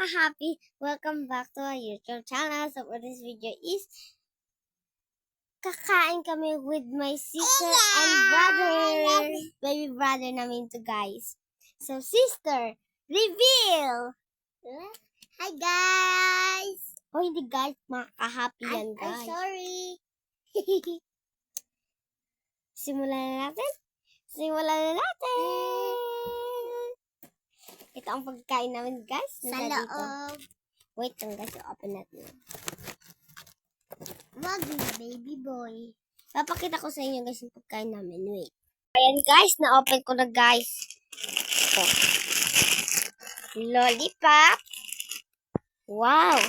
ka-happy! Welcome back to our YouTube channel. So for this video is kakain kami with my sister and brother. Baby brother namin to guys. So sister, reveal! Hi guys! Oh hindi guys, maka-happy yan I'm guys. sorry. Simulan na natin! Ito ang pagkain namin guys. Sa Nasa dito. loob. Wait lang guys, open natin. Wag na, baby boy. Papakita ko sa inyo guys yung pagkain namin. Wait. Ayan guys, na-open ko na guys. Ito. Lollipop. Wow.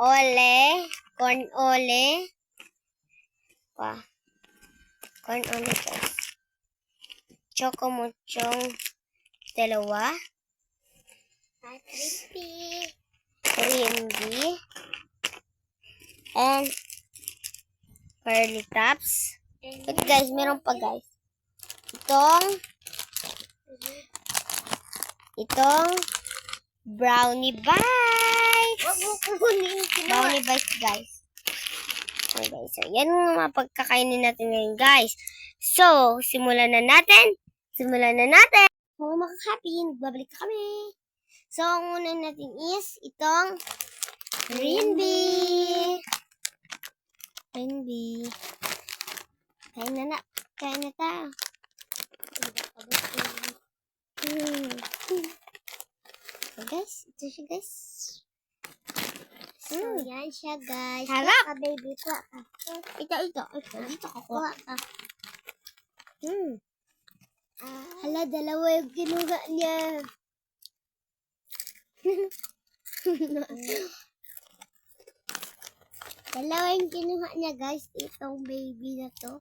Ole. Corn ole. Wow. Corn ole guys. Choco muchong dalawa. Crispy. Candy. And curly tops. But guys, meron pa guys. Itong brownie bites. Wag mo kunin. Brownie bites guys. Okay guys, so yan ang mga pagkakainin natin ngayon guys. So, simulan na natin. So, makaka-happy, nagbabalik na kami. So, ang una natin is itong green bee. Kain na tayo. So guys, ito siya guys. So, yan siya guys. Harap! Kuha ka, baby. Kuha ka. Ito. Dito ka kuha. Kuha ka. Hala, dalawa yung kinuha niya. Dalawa yung kinuha niya guys. Itong baby na to.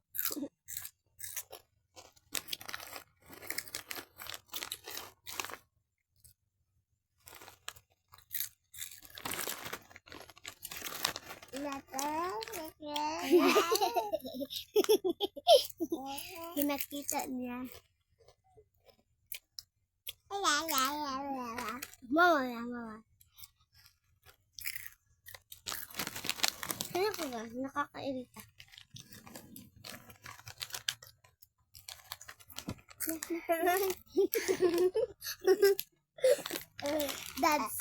Pinakita niya. Mama. Ano ko ba? Nakakairita. Dads.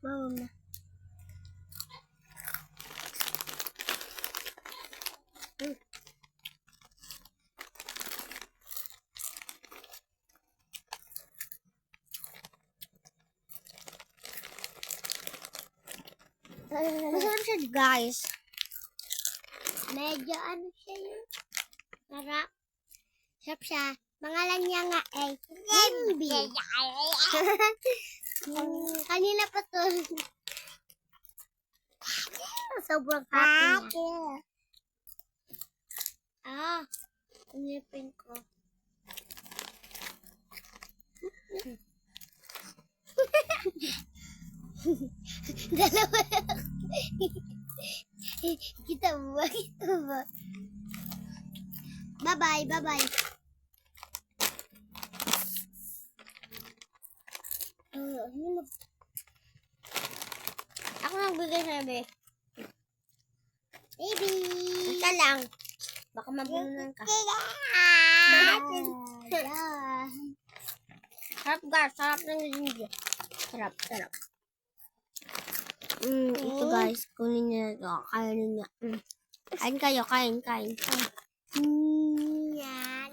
Mama. Masarap siya guys. Medyo ano siya yun? Sarap. Sarap siya. Pangalan niya nga ay Lembi. Kanina pa to. Sobrang happy niya. Inipin ko. Dalawa. Kita mo ba? Bye-bye. Ako nagbigay sa'yo, be. Baby. Ika lang. Baka mabununan ka. Sarap guys. Sarap ng hindi. Sarap. Ito guys. Kunin niya ito. Kainin niya. Kain kayo. Kain. Yan.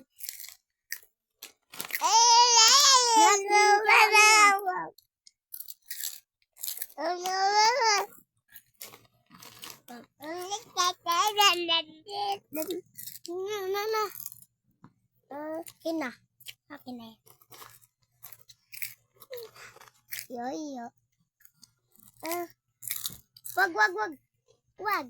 Akin na. Akin na yan. Yoyo. Wag.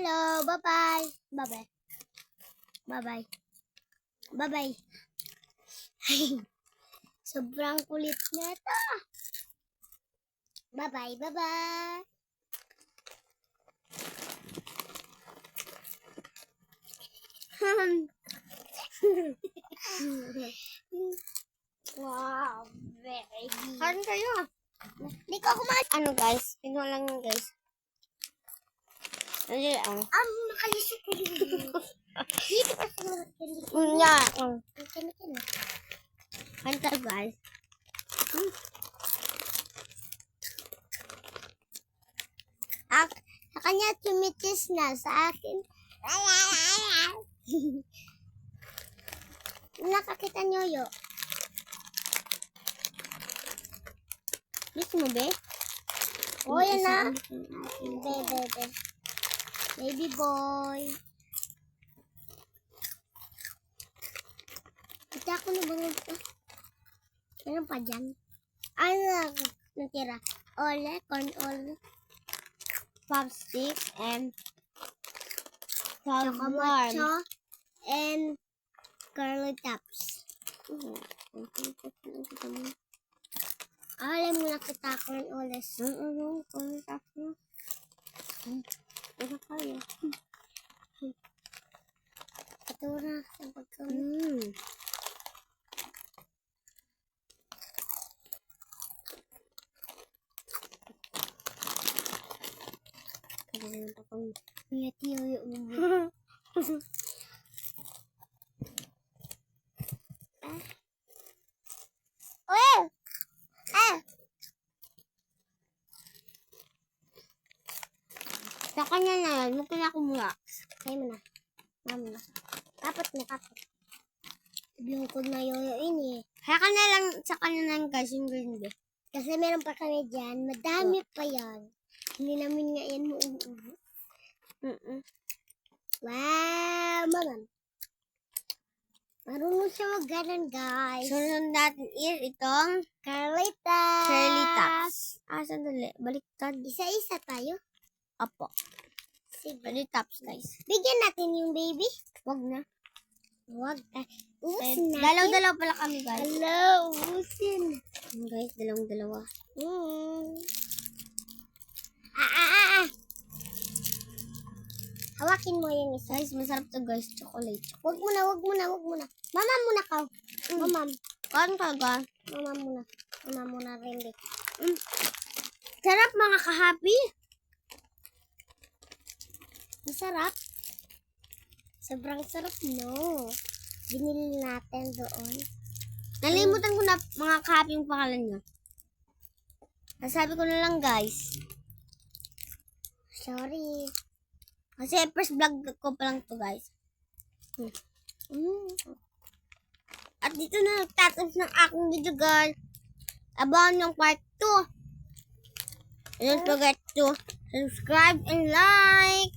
Hello, bye-bye. Bye-bye. Bye-bye. Bye-bye. Sobrang kulit na ito. Bye-bye, bye-bye. Wow, very good. Kain kayo. Hindi ko kumain. Ano guys? Kinuha lang yun guys. Ano yun? Nakalisip ko yun. Dito kasi Nga. ang kanikin na. Kanta guys. Sa kanya tumitis na, sa akin. Nakakita niyo yo. Gusto mo be? Oh, yan na. Bebe. Baby boy. Kita ako na bangod pa. Meron pa dyan. Ano natira? Ole, corn ole. Popstick and Choco popcorn. mocho and curly tops. Alam mo na kita corn oles. Corn tops na. Ano kayo? Ito na ang pagkain. Tiyo yung Oh! Sa kanya na yan. Huwag na ako mula. Kaya mo na. Mama na. Kapot na kapot. Lungkod na yoyoin eh. Kaya ka na lang sa kanya na yung guys yung green be. Kasi meron pa kami dyan. Madami pa yan. Hindi namin nga yan mauubo. Wow, mama. Marunong siya mag-ganon, guys. Sunod natin is itong Curly tops. curly tops. Sandali. Baliktad. Isa-isa tayo. Apo. Sige. Curly tops guys. Bigyan natin yung baby. Wag na. Huwag. Ubusin natin. Dalaw-dalaw pala kami guys. Hello, ubusin. Guys, dalawang-dalawa. Hawakin mo yung isa. Guys, masarap to guys. Chocolate. Wag mo na. Mama muna ka. Mama. Kain ka guys. Mama muna. Mama muna rin. Sarap mga ka-happy. Masarap. Sobrang sarap, no? Binili natin doon. Nalimutan ko na mga ka-happy yung pangalan niya. Nasabi ko na lang guys. Sorry. Kasi first vlog ko pa lang to guys. At dito na nagtatapos ng aking video guys. Abangan yung part 2. Don't forget to subscribe and like.